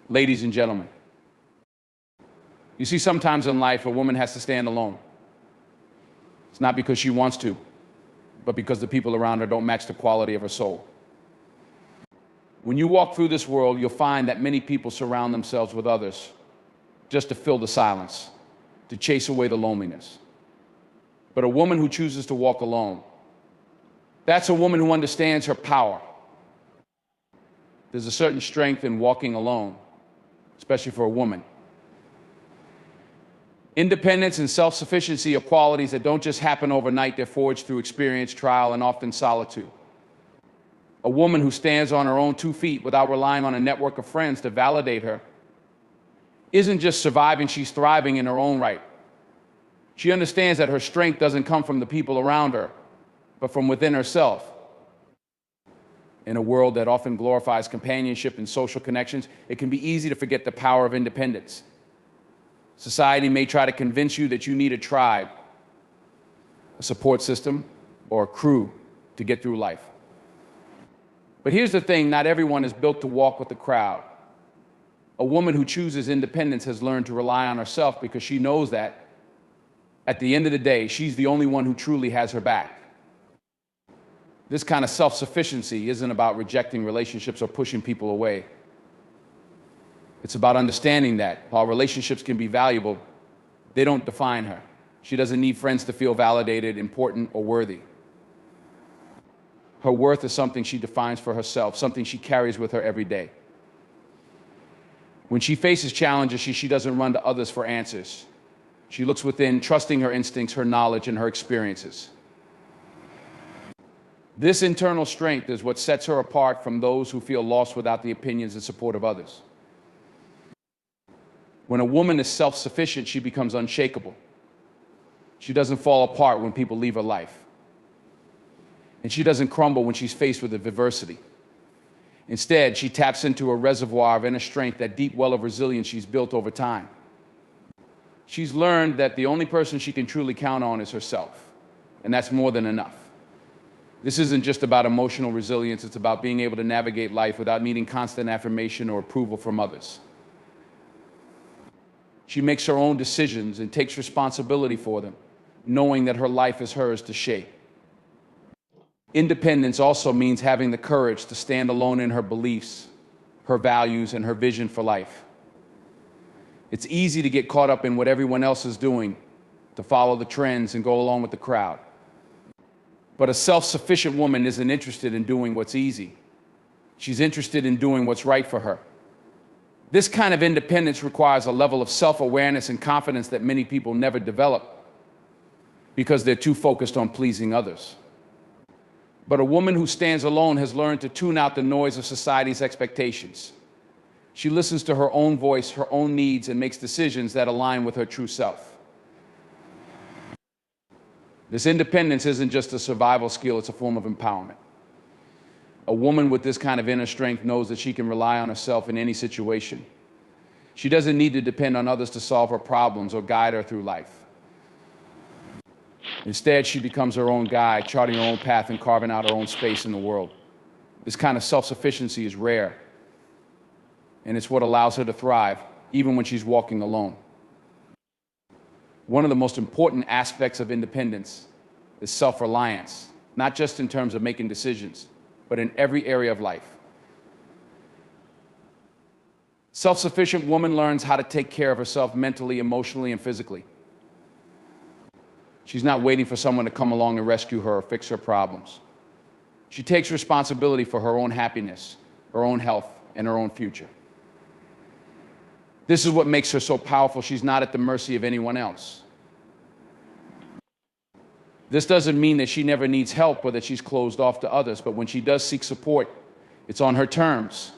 Ladies and gentlemen, you see, sometimes in life, a woman has to stand alone. It's not because she wants to, but because the people around her don't match the quality of her soul. When you walk through this world, you'll find that many people surround themselves with others just to fill the silence, to chase away the loneliness. But a woman who chooses to walk alone, that's a woman who understands her power. There's a certain strength in walking alone, especially for a woman. Independence and self-sufficiency are qualities that don't just happen overnight. They're forged through experience, trial, and often solitude. A woman who stands on her own 2 feet without relying on a network of friends to validate her isn't just surviving, she's thriving in her own right. She understands that her strength doesn't come from the people around her, but from within herself. In a world that often glorifies companionship and social connections, it can be easy to forget the power of independence. Society may try to convince you that you need a tribe, a support system, or a crew to get through life. But here's the thing, not everyone is built to walk with the crowd. A woman who chooses independence has learned to rely on herself because she knows that, at the end of the day, she's the only one who truly has her back. This kind of self-sufficiency isn't about rejecting relationships or pushing people away. It's about understanding that while relationships can be valuable, they don't define her. She doesn't need friends to feel validated, important, or worthy. Her worth is something she defines for herself, something she carries with her every day. When she faces challenges, she doesn't run to others for answers. She looks within, trusting her instincts, her knowledge, and her experiences. This internal strength is what sets her apart from those who feel lost without the opinions and support of others. When a woman is self-sufficient, she becomes unshakable. She doesn't fall apart when people leave her life. And she doesn't crumble when she's faced with adversity. Instead, she taps into a reservoir of inner strength, that deep well of resilience she's built over time. She's learned that the only person she can truly count on is herself, and that's more than enough. This isn't just about emotional resilience, it's about being able to navigate life without needing constant affirmation or approval from others. She makes her own decisions and takes responsibility for them, knowing that her life is hers to shape. Independence also means having the courage to stand alone in her beliefs, her values, and her vision for life. It's easy to get caught up in what everyone else is doing, to follow the trends and go along with the crowd. But a self-sufficient woman isn't interested in doing what's easy. She's interested in doing what's right for her. This kind of independence requires a level of self-awareness and confidence that many people never develop because they're too focused on pleasing others. But a woman who stands alone has learned to tune out the noise of society's expectations. She listens to her own voice, her own needs, and makes decisions that align with her true self. This independence isn't just a survival skill, it's a form of empowerment. A woman with this kind of inner strength knows that she can rely on herself in any situation. She doesn't need to depend on others to solve her problems or guide her through life. Instead, she becomes her own guide, charting her own path and carving out her own space in the world. This kind of self-sufficiency is rare, and it's what allows her to thrive, even when she's walking alone. One of the most important aspects of independence is self-reliance, not just in terms of making decisions, but in every area of life. Self-sufficient woman learns how to take care of herself mentally, emotionally, and physically. She's not waiting for someone to come along and rescue her or fix her problems. She takes responsibility for her own happiness, her own health, and her own future. This is what makes her so powerful. She's not at the mercy of anyone else. This doesn't mean that she never needs help or that she's closed off to others, but when she does seek support, it's on her terms.